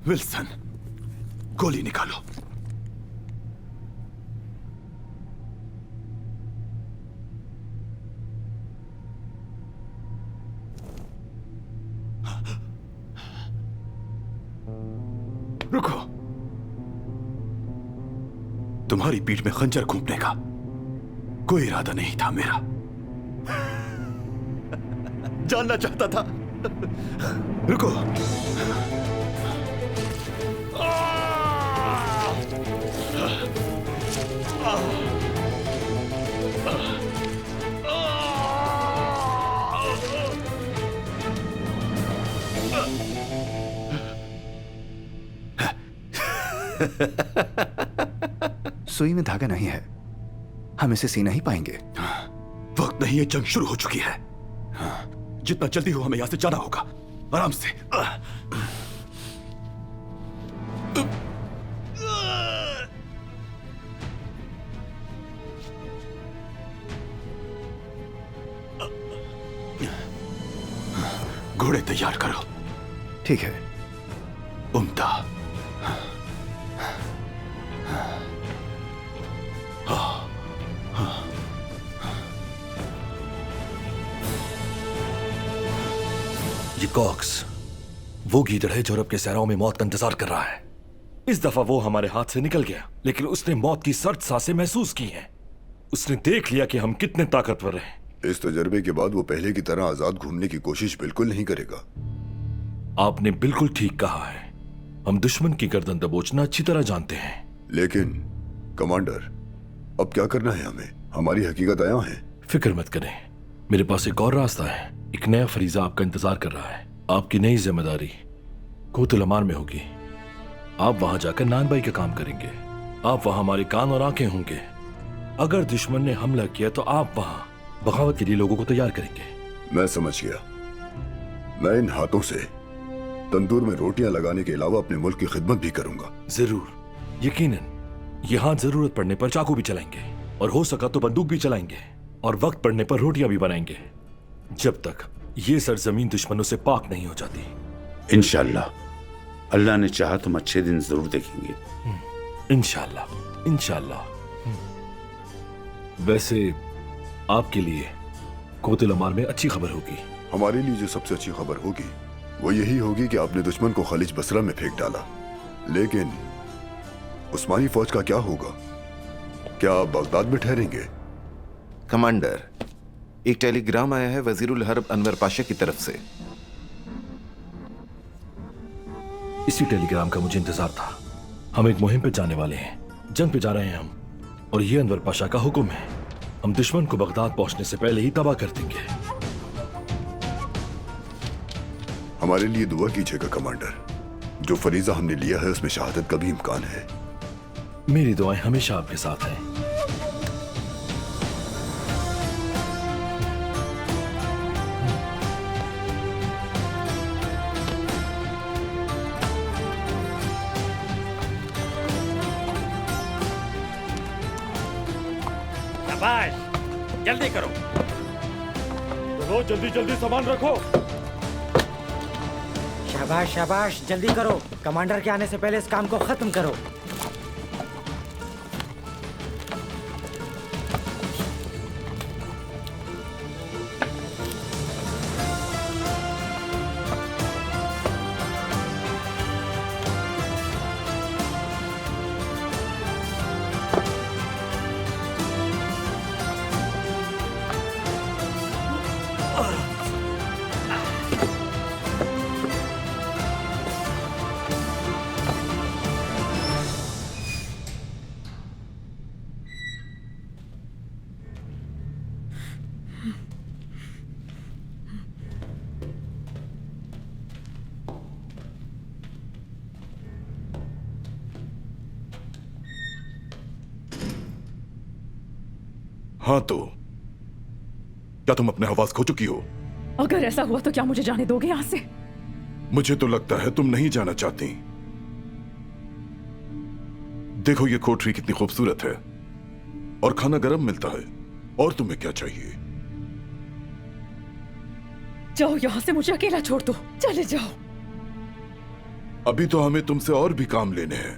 Wilson, गोली निकालो। रुको। तुम्हारी पीठ में खंजर घूंपने का कोई इरादा नहीं था मेरा। जानना चाहता था। रुको। सुई में धागा नहीं है, हम इसे सी नहीं पाएंगे। वक्त नहीं है, जंग शुरू हो चुकी है। जितना जल्दी हो हमें यहां से जाना होगा, आराम से। घोड़े तैयार करो। ठीक है। उम्दा। ये कॉक्स वो गीदड़ है जो रब के सहराओं में मौत का इंतजार कर रहा है। इस दफा वो हमारे हाथ से निकल गया, लेकिन उसने मौत की सर्द सांसें महसूस की हैं। उसने देख लिया कि हम कितने ताकतवर हैं। इस तजर्बे के बाद वो पहले की तरह आजाद घूमने की कोशिश बिल्कुल नहीं करेगा। आपने बिल्कुल ठीक कहा है। हम दुश्मन की गर्दन दबोचना अच्छी तरह जानते हैं। लेकिन कमांडर, अब क्या करना है हमें? हमारी हकीकत आया है। फिक्र मत करें, मेरे पास एक और रास्ता है। एक नया फरीजा आपका इंतजार कर रहा है। आपकी नई जिम्मेदारी कोतुल अमार में होगी। आप वहां जाकर नान भाई का काम करेंगे। आप वहां हमारे कान और आंखें होंगे। अगर दुश्मन ने हमला किया तो आप वहां बगावत के लिए लोगों को तैयार करेंगे। मैं समझ गया। मैं इन हाथों से तंदूर में रोटियां लगाने के अलावा अपने मुल्क की खिदमत भी करूंगा। जरूर, यकीनन। यहाँ जरूरत पड़ने पर चाकू भी चलाएंगे, और हो सका तो बंदूक भी चलाएंगे, और वक्त पड़ने पर रोटियां भी बनाएंगे, जब तक ये सरजमीन दुश्मनों से पाक नहीं हो जाती। इंशाअल्लाह। अल्लाह ने चाहा तुम अच्छे दिन जरूर देखेंगे। इंशाअल्लाह, इंशाअल्लाह। वैसे आपके लिए कोतुल अमार में अच्छी खबर होगी। हमारे लिए जो सबसे अच्छी खबर होगी वो यही होगी कि आपने दुश्मन को खलीज बसरा में फेंक डाला। लेकिन उस्मानी फौज का क्या होगा? क्या आप बगदाद में ठहरेंगे? कमांडर, एक टेलीग्राम आया है वजीरुल हर्ब अनवर पाशा की तरफ से। इसी टेलीग्राम का मुझे इंतजार था। हम एक मुहिम पे जाने वाले हैं, जंग पे जा रहे हैं हम, और ये अनवर पाशा का हुक्म है। हम दुश्मन को बगदाद पहुंचने से पहले ही तबाह कर देंगे। हमारे लिए दुआ कीजिएगा कमांडर। जो फरीजा हमने लिया है उसमें शहादत का भी इम्कान है। मेरी दुआएं हमेशा आपके साथ हैं। शाबाश, जल्दी करो। चलो जल्दी जल्दी सामान रखो। शाबाश शाबाश, जल्दी करो। कमांडर के आने से पहले इस काम को खत्म करो। हाँ तो क्या तुम अपने हवास खो चुकी हो? अगर ऐसा हुआ तो क्या मुझे जाने दोगे यहाँ से? मुझे तो लगता है तुम नहीं जाना चाहती। देखो ये कोठरी कितनी खूबसूरत है और खाना गरम मिलता है। और तुम्हें क्या चाहिए? जाओ यहाँ से, मुझे अकेला छोड़ दो। चले जाओ। अभी तो हमें तुमसे और भी काम लेने हैं।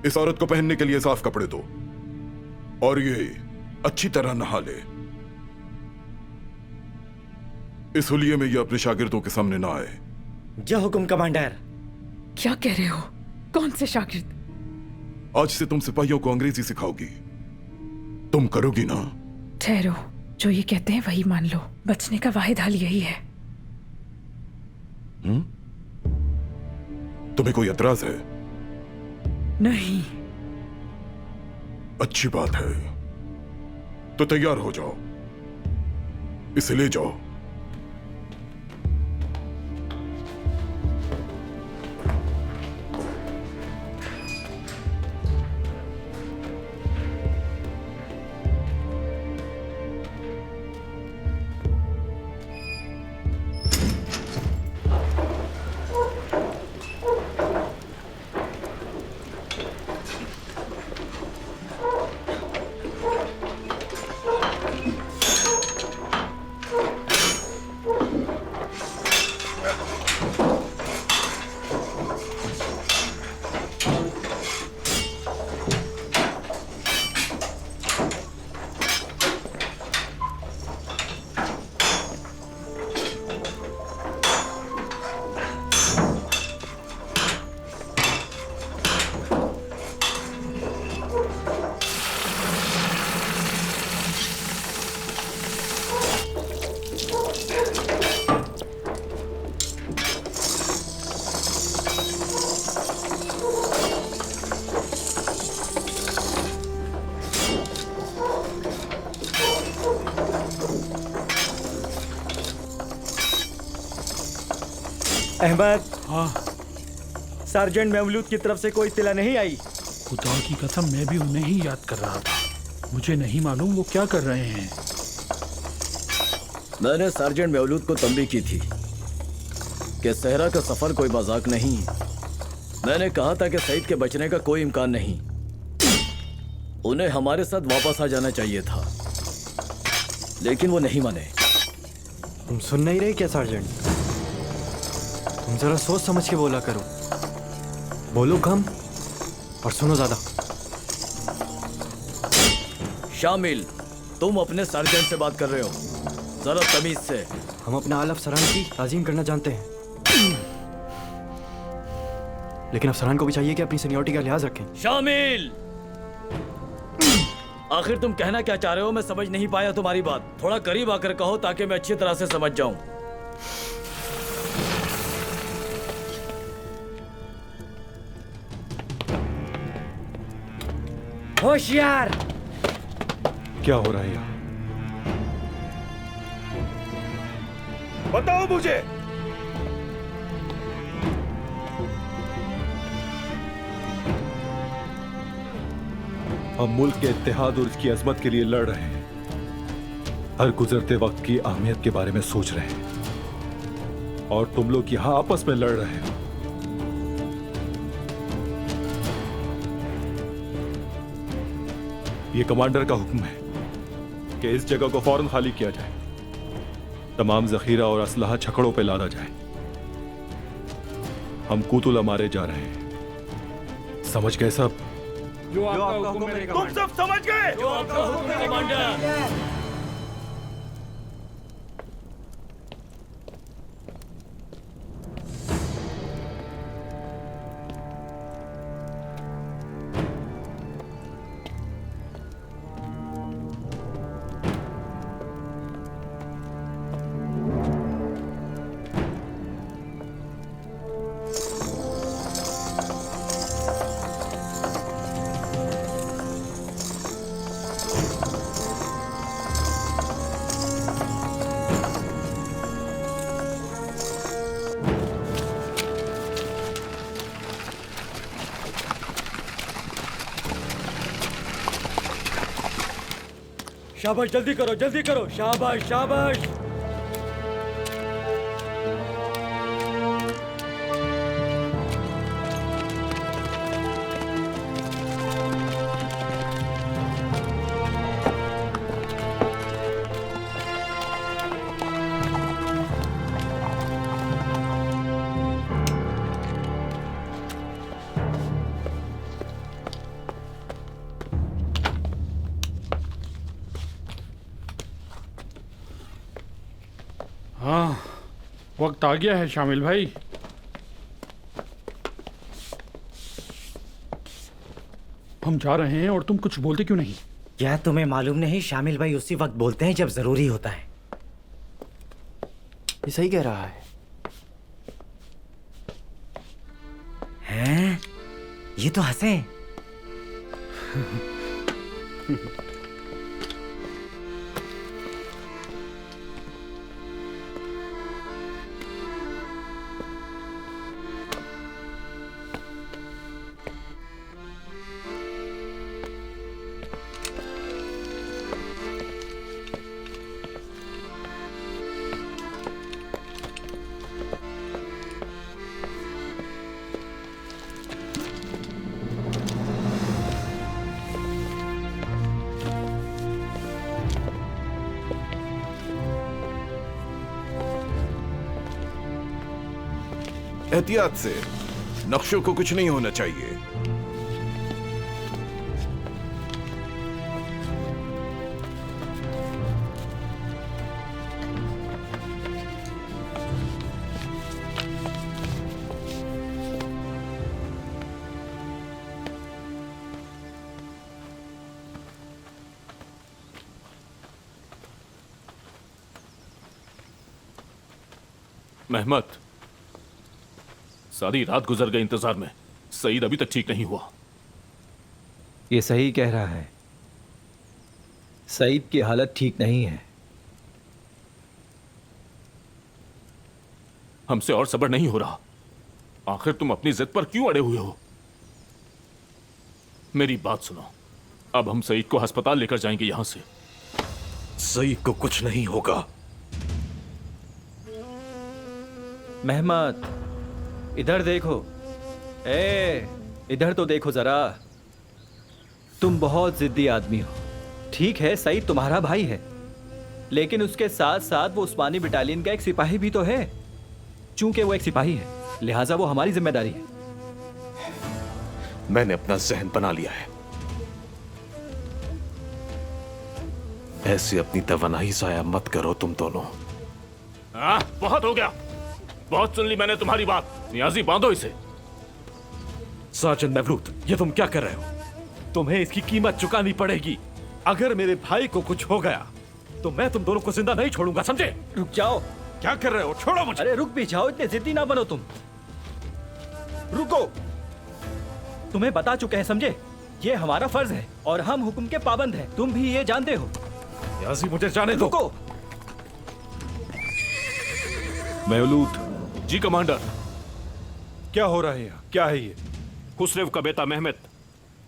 इस औरत को पहनने के लिए साफ कपड़े दो और ये अच्छी तरह नहा ले। इस हुलिये में ये अपने शागिर्दों के सामने ना आए। जो हुक्म कमांडर। क्या कह रहे हो? कौन से शागिर्द? आज से तुम सिपाहियों को अंग्रेजी सिखाओगी। तुम करोगी ना? ठहरो, जो ये कहते हैं वही मान लो। बचने का वाहिद हल यही है। तुम्हें कोई एतराज है? नहीं। अच्छी बात है, तो तैयार हो जाओ, इसे ले जाओ। अहमद, हाँ, सार्जेंट महमूद की तरफ से कोई इत्तला नहीं आई। खुदा की कसम मैं भी उन्हें ही याद कर रहा था। मुझे नहीं मालूम वो क्या कर रहे हैं। मैंने सार्जेंट मौलूद को तंबीह की थी कि सहरा का सफर कोई मजाक नहीं। मैंने कहा था कि सईद के बचने का कोई इम्कान नहीं। उन्हें हमारे साथ वापस आ जाना चाहिए था, लेकिन वो नहीं माने। तुम सुन नहीं रहे क्या सार्जेंट? तुम जरा सोच समझ के बोला करो। बोलो कम और सुनो ज्यादा। शामिल, तुम अपने सार्जेंट से बात कर रहे हो, जरा तमीज से। हम अपने आला अफसरान की ताजीम करना जानते हैं, लेकिन अफसरान को भी चाहिए कि अपनी सीनियरिटी का लिहाज रखें। शामिल, आखिर तुम कहना क्या चाह रहे हो? मैं समझ नहीं पाया तुम्हारी बात। थोड़ा करीब आकर कहो ताकि मैं अच्छी तरह से समझ जाऊं। होशियार। क्या हो रहा है यहाँ? बताओ मुझे। हम मुल्क के इत्तेहाद और उसकी अजमत के लिए लड़ रहे हैं। हर गुजरते वक्त की अहमियत के बारे में सोच रहे हैं, और तुम लोग यहां आपस में लड़ रहे हो। ये कमांडर का हुक्म है कि इस जगह को फौरन खाली किया जाए। तमाम जखीरा और असलहा छकड़ों पे लादा जाए। हम कूतुला मारे जा रहे हैं। समझ गए सब? जो आपका हुक्म है, तुम सब समझ गए? जो आपका हुक्म है, कमांडर। शाबाश, जल्दी करो, जल्दी करो। शाबाश, शाबाश। हाँ, वक्त आ गया है शामिल भाई। हम जा रहे हैं और तुम कुछ बोलते क्यों नहीं? क्या तुम्हें मालूम नहीं, शामिल भाई उसी वक्त बोलते हैं जब जरूरी होता है। ये सही कह रहा है। हैं? ये तो हंसे। एहतियात से, नक्शों को कुछ नहीं होना चाहिए। मेहमत, सारी रात गुजर गई इंतजार में, सईद अभी तक ठीक नहीं हुआ। ये सही कह रहा है, सईद की हालत ठीक नहीं है। हमसे और सब्र नहीं हो रहा। आखिर तुम अपनी जिद पर क्यों अड़े हुए हो? मेरी बात सुनो, अब हम सईद को अस्पताल लेकर जाएंगे यहां से। सईद को कुछ नहीं होगा। मेहमत, इधर देखो। इधर तो देखो जरा। तुम बहुत जिद्दी आदमी हो। ठीक है, सईद तुम्हारा भाई है, लेकिन उसके साथ साथ वो उस्मानी बटालियन का एक सिपाही भी तो है। चूंकि वो एक सिपाही है, लिहाजा वो हमारी जिम्मेदारी है। मैंने अपना जहन बना लिया है। ऐसे अपनी तवानाई जाया मत करो तुम दोनों। बहुत हो गया, बहुत सुन ली मैंने तुम्हारी बात। नियाजी, बांधो इसे। साजन मवलूद, ये तुम क्या कर रहे हो? तुम्हें इसकी कीमत चुकानी पड़ेगी। अगर मेरे भाई को कुछ हो गया तो मैं तुम दोनों को जिंदा नहीं छोड़ूंगा, समझे? रुक जाओ। क्या कर रहे हो? छोड़ो मुझे। अरे रुक भी जाओ, इतने जिद्दी ना बनो तुम। रुको, तुम्हें बता चुके हैं, समझे? ये हमारा फर्ज है और हम हुक्म के पाबंद हैं। तुम भी ये जानते हो। नियाजी, मुझे जाने दो। रुको। मवलूद। जी कमांडर। क्या हो रहा है यहाँ? क्या है ये? खुसरेव का बेटा मेहमत।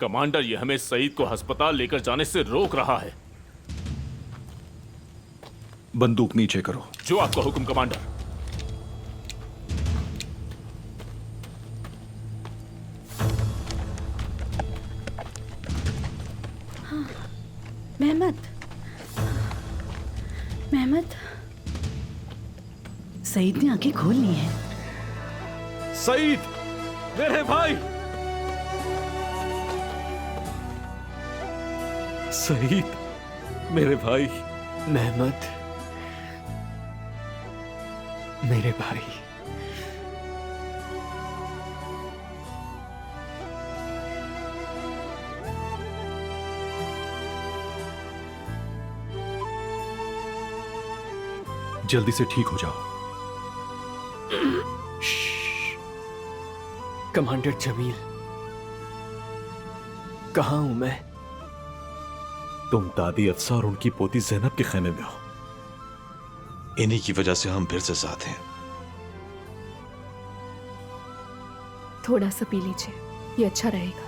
कमांडर, ये हमें सईद को अस्पताल लेकर जाने से रोक रहा है। बंदूक नीचे करो। जो आपका हुक्म कमांडर। मेहमत, सईद ने आंखें खोल ली हैं। सईद, मेरे भाई। सईद, मेरे भाई। मेहमत, मेरे भाई। जल्दी से ठीक हो जाओ। कमांडर जमील, कहां हूं मैं? तुम दादी अफसा और उनकी पोती ज़ैनब के खेमे में हो। इन्हीं की वजह से हम फिर से साथ हैं। थोड़ा सा पी लीजिए, ये अच्छा रहेगा।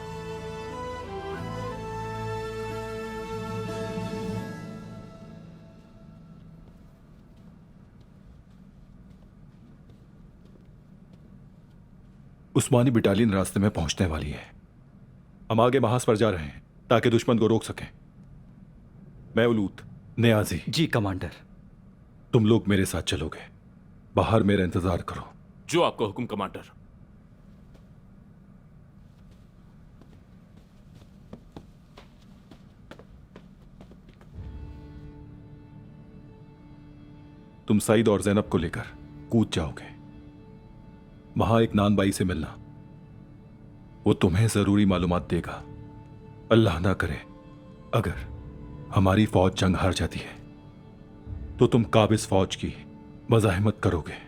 उस्मानी बटालियन रास्ते में पहुंचने वाली है। हम आगे महाज पर जा रहे हैं ताकि दुश्मन को रोक सकें। मवलूद, नियाजी। जी कमांडर। तुम लोग मेरे साथ चलोगे। बाहर मेरा इंतजार करो। जो आपका हुक्म कमांडर। तुम सईद और जैनब को लेकर कूद जाओगे। वहां एक नानबाई से मिलना, वो तुम्हें जरूरी मालूमात देगा। अल्लाह ना करे अगर हमारी फौज जंग हार जाती है तो तुम काबिज फौज की मज़ाहिमत करोगे।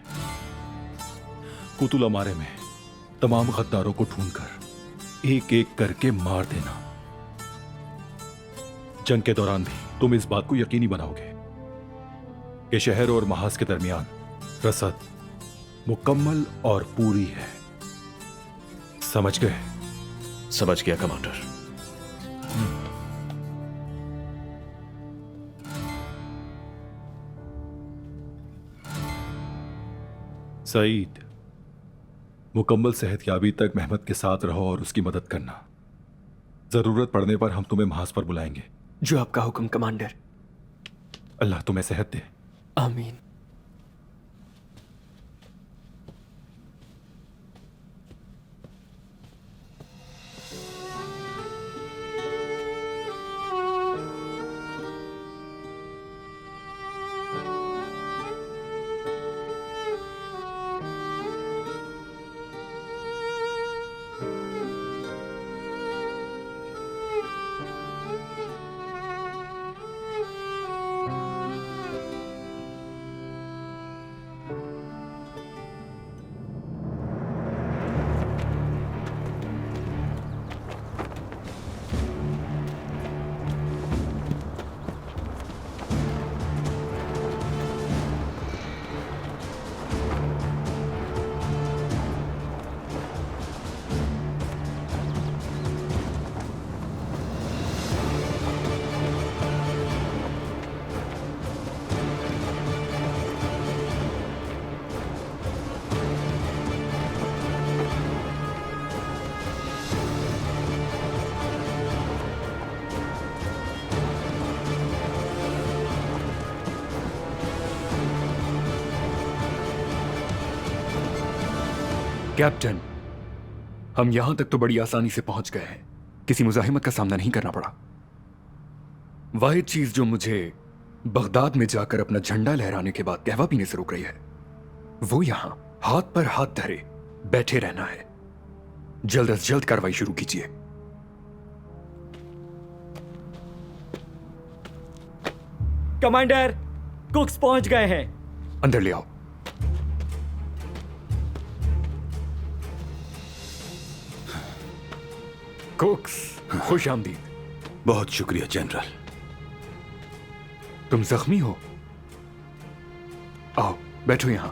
कुतुल अमारे में तमाम गद्दारों को ढूंढकर एक एक करके मार देना। जंग के दौरान भी तुम इस बात को यकीनी बनाओगे कि शहर और महाज के दरमियान रसद मुकम्मल और पूरी है। समझ गए? समझ गया कमांडर। सईद, मुकम्मल सेहतयाबी तक मेहमत के साथ रहो और उसकी मदद करना। जरूरत पड़ने पर हम तुम्हें महाज पर बुलाएंगे। जो आपका हुक्म कमांडर। अल्लाह तुम्हें सेहत दे। आमीन। कैप्टन, हम यहां तक तो बड़ी आसानी से पहुंच गए हैं। किसी मुजाहिमत का सामना नहीं करना पड़ा। वाहिद चीज जो मुझे बगदाद में जाकर अपना झंडा लहराने के बाद कहवा पीने से रोक रही है, वो यहां हाथ पर हाथ धरे बैठे रहना है। जल्द से जल्द कार्रवाई शुरू कीजिए। कमांडर, कुक्स पहुंच गए हैं। अंदर ले आओ। कुक्स, खुश आमदीद। बहुत शुक्रिया जनरल। तुम जख्मी हो? आओ बैठो यहां।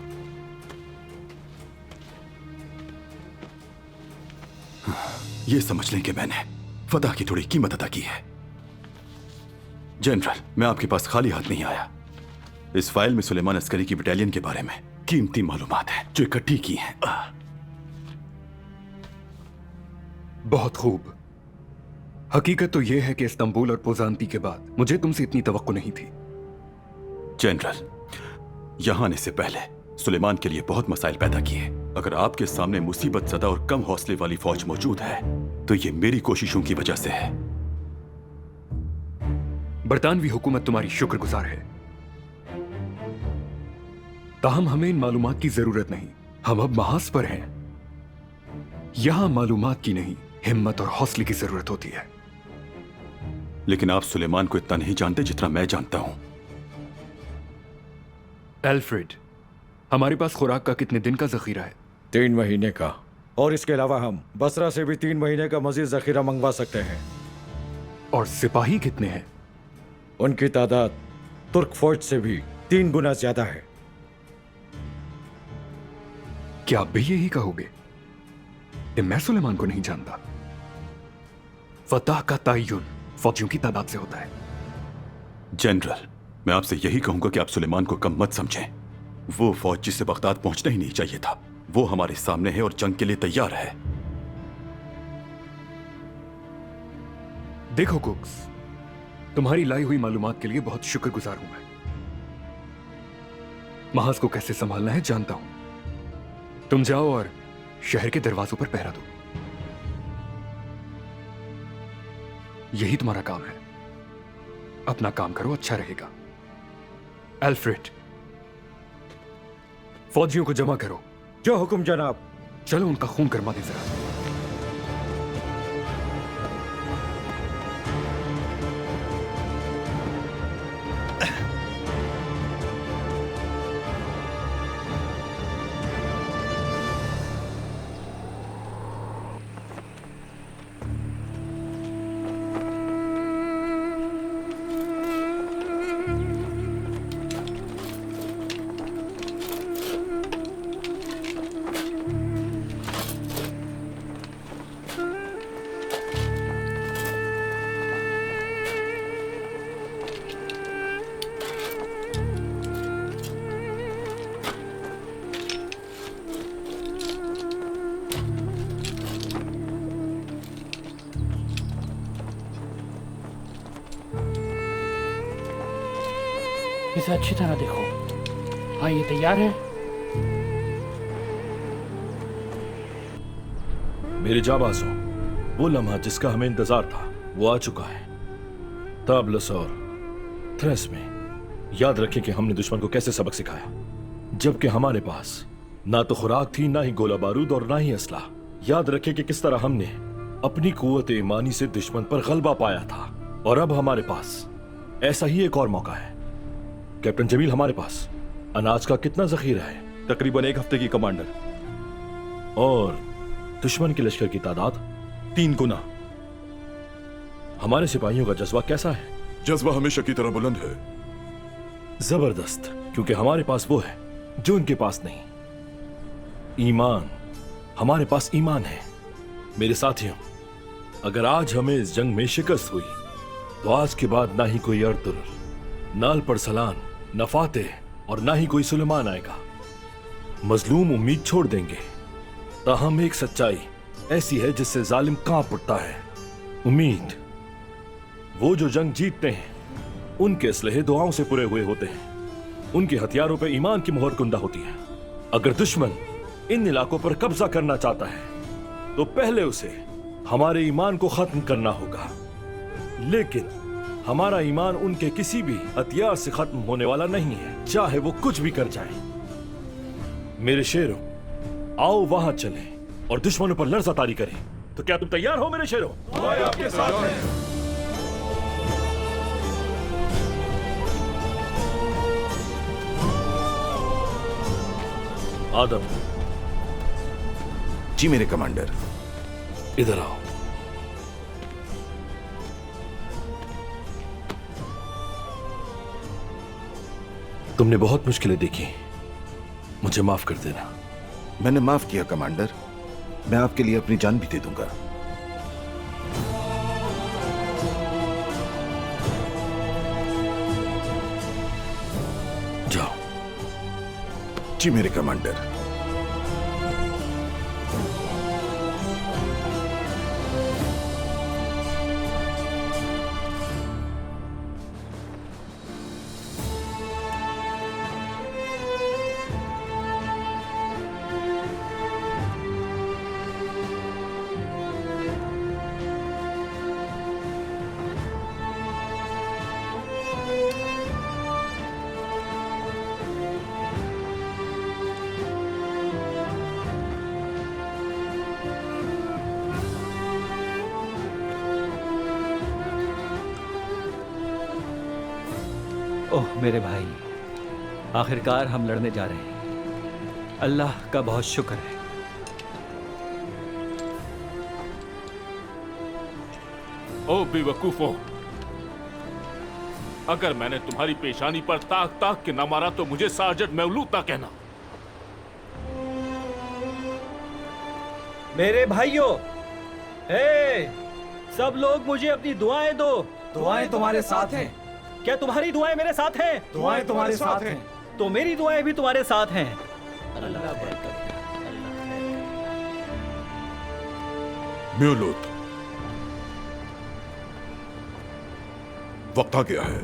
यह समझ लें कि मैंने फतह की थोड़ी कीमत अदा की है। जनरल, मैं आपके पास खाली हाथ नहीं आया। इस फाइल में सुलेमान अस्करी की बटालियन के बारे में कीमती मालूमात हैं जो इकट्ठी की हैं। बहुत खूब। हकीकत तो यह है कि इस्तांबुल और पोजांती के बाद मुझे तुमसे इतनी तवक्को नहीं थी। जनरल, यहां आने से पहले सुलेमान के लिए बहुत मसाइल पैदा किए। अगर आपके सामने मुसीबत ज़दा और कम हौसले वाली फौज मौजूद है तो यह मेरी कोशिशों की वजह से है। बरतानवी हुकूमत तुम्हारी शुक्रगुजार है, ताहम हमें इन मालूमात की जरूरत नहीं। हम अब महाज पर हैं। यहां मालूमात की नहीं, हिम्मत और हौसले की जरूरत होती है। लेकिन आप सुलेमान को इतना नहीं जानते जितना मैं जानता हूं। एल्फ्रेड, हमारे पास खुराक का कितने दिन का जखीरा है? 3 महीने का, और इसके अलावा हम बसरा से भी 3 महीने का मजीद जखीरा मंगवा सकते हैं। और सिपाही कितने हैं? उनकी तादाद तुर्क फौज से भी 3 गुना ज्यादा है। क्या आप भी यही कहोगे कि मैं सुलेमान को नहीं जानता? फतह का तयन फौजियों की तादाद से होता है। जनरल, मैं आपसे यही कहूंगा कि आप सुलेमान को कम मत समझें। वो फौज जिसे बगदाद पहुंचना ही नहीं चाहिए था, वो हमारे सामने है और जंग के लिए तैयार है। देखो कुक्स, तुम्हारी लाई हुई मालूमात के लिए बहुत शुक्रगुजार हूं मैं। महाज को कैसे संभालना है जानता हूं। तुम जाओ और शहर के दरवाजों पर पहरा दो। यही तुम्हारा काम है। अपना काम करो, अच्छा रहेगा। एल्फ्रेड, फौजियों को जमा करो। जो हुक्म जनाब। चलो उनका खून गरमा दे जरा। इसे अच्छी तरह देखो। हाँ, ये तैयार है। मेरे जाबाजों, वो लम्हा जिसका हमें इंतजार था वो आ चुका है। ताबलस और थ्रेस में याद रखें कि हमने दुश्मन को कैसे सबक सिखाया, जबकि हमारे पास ना तो खुराक थी, ना ही गोला बारूद और ना ही असला। याद रखें कि किस तरह हमने अपनी कुव्वत ईमानी से दुश्मन पर गलबा पाया था, और अब हमारे पास ऐसा ही एक और मौका है। कैप्टन जमील, हमारे पास अनाज का कितना जखीरा है? तकरीबन 1 हफ्ते की कमांडर। और दुश्मन के लश्कर की तादाद 3 गुना। हमारे सिपाहियों का जज्बा कैसा है? जज्बा हमेशा की तरह बुलंद है। जबरदस्त, क्योंकि हमारे पास वो है जो उनके पास नहीं। ईमान। हमारे पास ईमान है। मेरे साथियों, अगर आज हमें इस जंग में शिकस्त हुई तो आज के बाद ना ही कोई अर्तुर, ना अल्परसलान, न फातेह और ना ही कोई सुलेमान आएगा। मजलूम उम्मीद छोड़ देंगे। ताहम एक सच्चाई ऐसी है जिससे जालिम कांप उठता है। उम्मीद। वो जो जंग जीतते हैं उनके असलहे दुआओं से पूरे हुए होते हैं। उनके हथियारों पर ईमान की मोहर कुंदा होती है। अगर दुश्मन इन इलाकों पर कब्जा करना चाहता है तो पहले उसे हमारे ईमान को खत्म करना होगा। लेकिन हमारा ईमान उनके किसी भी हथियार से खत्म होने वाला नहीं है, चाहे वो कुछ भी कर जाए। मेरे शेरों, आओ वहां चलें और दुश्मनों पर लड़सातारी करें। तो क्या तुम तैयार हो मेरे शेरों? आपके साथ हैं। आदम। जी मेरे कमांडर। इधर आओ। तुमने बहुत मुश्किलें देखी, मुझे माफ कर देना। मैंने माफ किया कमांडर। मैं आपके लिए अपनी जान भी दे दूंगा। जाओ। जी मेरे कमांडर। ओह मेरे भाई, आखिरकार हम लड़ने जा रहे हैं। अल्लाह का बहुत शुक्र है। ओ बेवकूफो, अगर मैंने तुम्हारी पेशानी पर ताक ताक के न मारा तो मुझे सार्जेंट मौलूद ना कहना। मेरे भाइयों, सब लोग मुझे अपनी दुआएं दो। दुआएं तुम्हारे साथ हैं। क्या तुम्हारी दुआएं मेरे साथ हैं? दुआएं तुम्हारे साथ हैं। तो मेरी दुआएं भी तुम्हारे साथ हैं। म्यूलूद, वक्त आ गया है।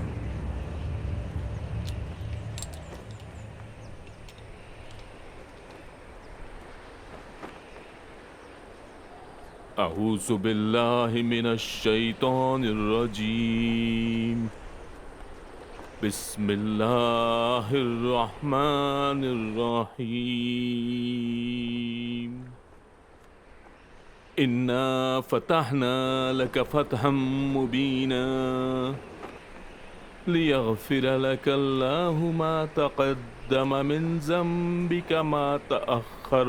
अऊज़ु बिल्लाहि मिनश शैतानिर रजीम। बिस्मिल्लाहिर्रहमानिर्रहीम। इन्ना फतहना लक फतहम मुबीना लियगफिर लक अल्लाहु मा तक़द्दम मिन ज़म्बिका मा तअख़्ख़र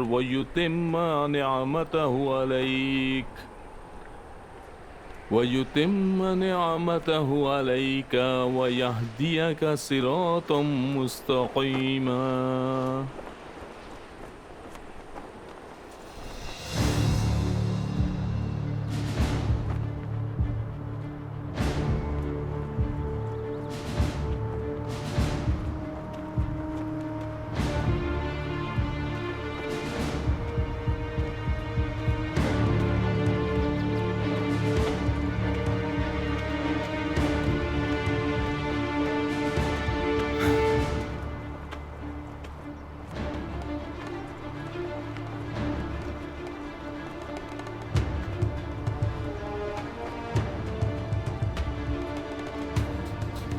व युतिम्म निअमतहु अलैक व यहदियक सिरातम मुस्तक़ीमा।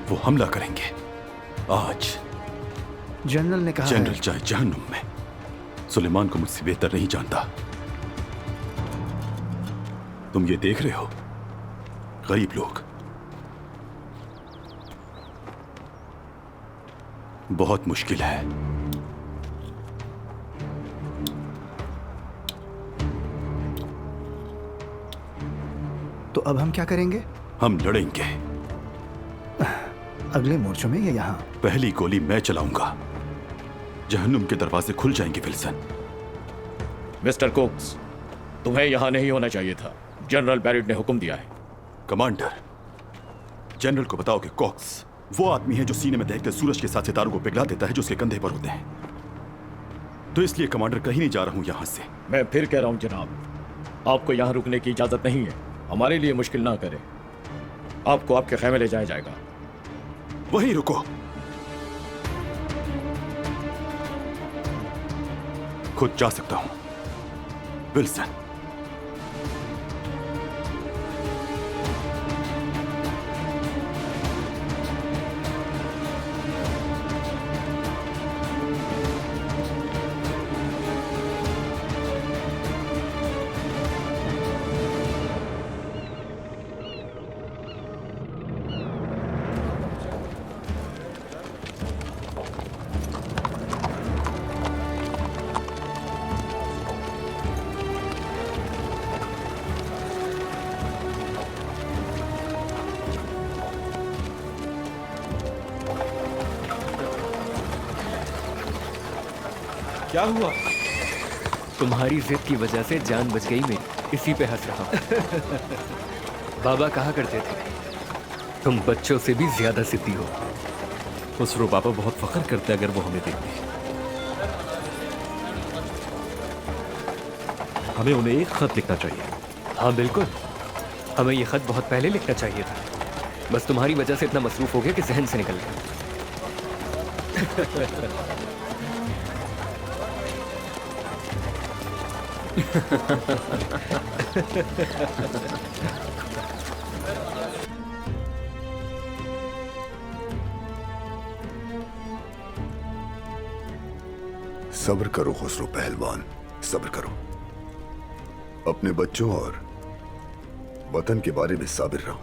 वो हमला करेंगे आज। जनरल ने कहा जनरल चाहे जहन्नुम में, सुलेमान को मुझसे बेहतर नहीं जानता। तुम ये देख रहे हो, गरीब लोग बहुत मुश्किल है। तो अब हम क्या करेंगे? हम लड़ेंगे। अगले मोर्चों में या यहाँ? पहली गोली मैं चलाऊंगा, जहन्नुम के दरवाजे खुल जाएंगे। विल्सन, मिस्टर कोक्स, तुम्हें यहाँ नहीं होना चाहिए था। जनरल बैरेट ने हुक्म दिया है। कमांडर, जनरल को बताओ कि कॉक्स वो आदमी है जो सीने में देखते सूरज के साथ सितारों को पिघला देता है जो उसके कंधे पर होते हैं। तो इसलिए कमांडर कहीं नहीं जा रहा हूं यहां से। मैं फिर कह रहा हूं जनाब, आपको यहाँ रुकने की इजाजत नहीं है। हमारे लिए मुश्किल ना करें, आपको आपके खेमे ले जाया जाएगा। वहीं रुको। खुद जा सकता हूं। विल्सन, क्या हुआ? तुम्हारी जिद की वजह से जान बच गई मेरी, इसी पे हंस रहा हूं। बाबा कहा करते थे, तुम बच्चों से भी ज्यादा जिद्दी हो। खुसरो बाबा बहुत फख्र करते अगर वो हमें देखते। हमें उन्हें एक खत लिखना चाहिए। हाँ बिल्कुल, हमें ये खत बहुत पहले लिखना चाहिए था, बस तुम्हारी वजह से इतना मसरूफ हो गया कि जहन से निकल गया। सब्र करो खुसरो पहलवान, सब्र करो। अपने बच्चों और वतन के बारे में साबिर रहो।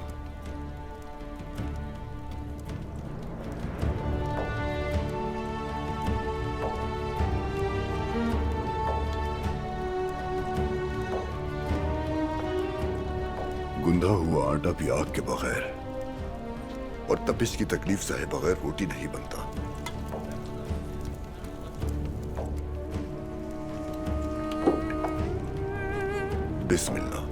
गुंधा हुआ आटा भी आग के बगैर और तपिश की तकलीफ सहे बगैर रोटी नहीं बनता। बिस्मिल्लाह।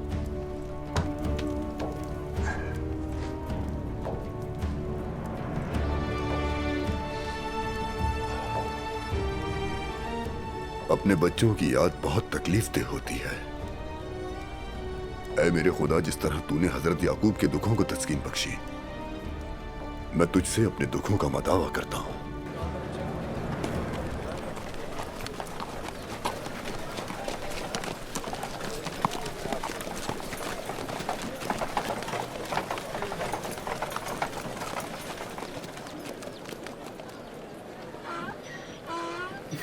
अपने बच्चों की याद बहुत तकलीफ दे होती है। ऐ मेरे खुदा, जिस तरह तूने हजरत याकूब के दुखों को तस्कीन बख्शी, मैं तुझसे अपने दुखों का मदावा करता हूं।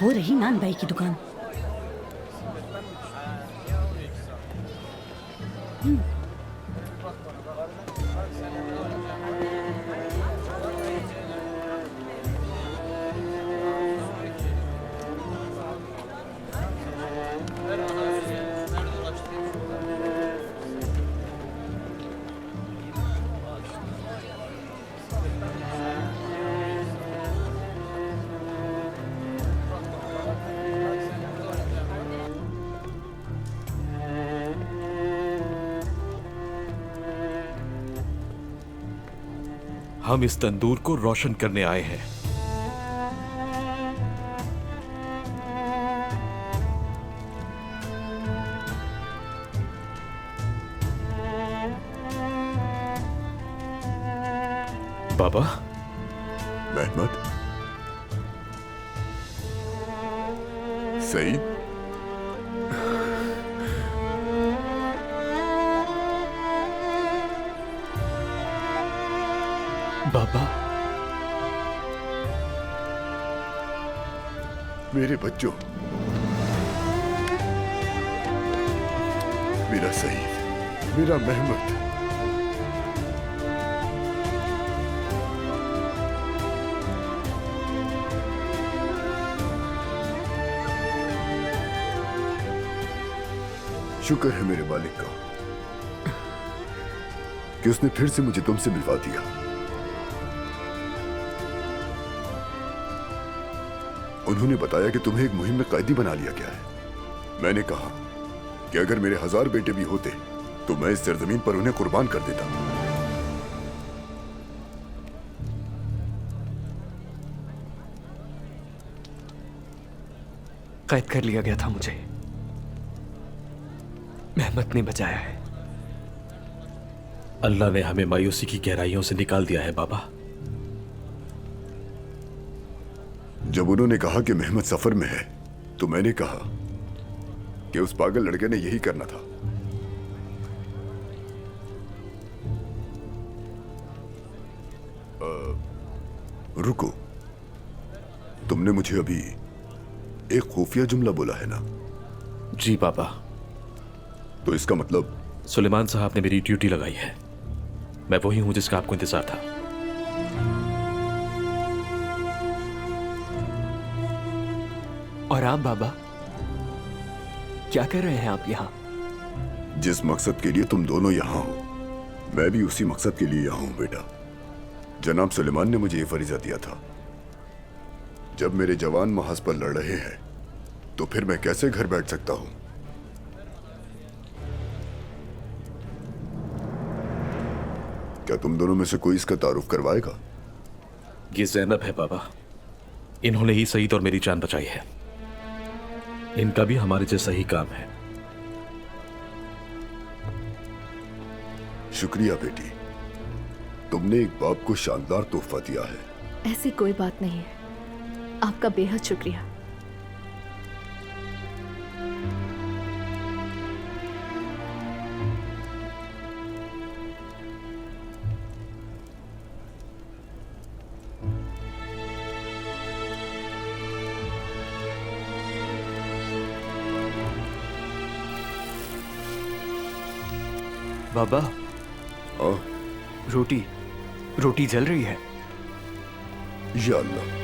वो रही नान भाई की दुकान। हम इस तंदूर को रोशन करने आए हैं। बाबा। मेहमत, सईद, बाबा। मेरे बच्चों, मेरा सईद, मेरा मेहमत, शुक्र है मेरे मालिक का कि उसने फिर से मुझे तुमसे मिलवा दिया। उन्होंने बताया कि तुम्हें एक मुहिम में कैदी बना लिया गया है। मैंने कहा कि अगर मेरे 1000 बेटे भी होते तो मैं इस सरजमीन पर उन्हें कुर्बान कर देता। कैद कर लिया गया था मुझे, मेहमत ने बचाया है। अल्लाह ने हमें मायूसी की गहराइयों से निकाल दिया है बाबा। जब उन्होंने कहा कि मेहमत सफर में है तो मैंने कहा कि उस पागल लड़के ने यही करना था। रुको, तुमने मुझे अभी एक खुफिया जुमला बोला है ना? जी बाबा। तो इसका मतलब? सुलेमान साहब ने मेरी ड्यूटी लगाई है। मैं वही हूं जिसका आपको इंतजार था। और आप बाबा क्या कर रहे हैं आप यहां? जिस मकसद के लिए तुम दोनों यहां हो, मैं भी उसी मकसद के लिए यहां हूं बेटा। जनाब सुलेमान ने मुझे यह फरीजा दिया था। जब मेरे जवान महाज पर लड़ रहे हैं तो फिर मैं कैसे घर बैठ सकता हूं? क्या तुम दोनों में से कोई इसका तारुफ करवाएगा? ये ज़ैनब है बाबा। इन्होंने ही सईद और मेरी जान बचाई है। इनका भी हमारे जैसा ही काम है। शुक्रिया बेटी, तुमने एक बाप को शानदार तोहफा दिया है। ऐसी कोई बात नहीं है, आपका बेहद शुक्रिया। बाबा, रोटी जल रही है। या अल्लाह।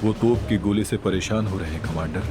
वो तोप की गोली से परेशान हो रहे हैं कमांडर।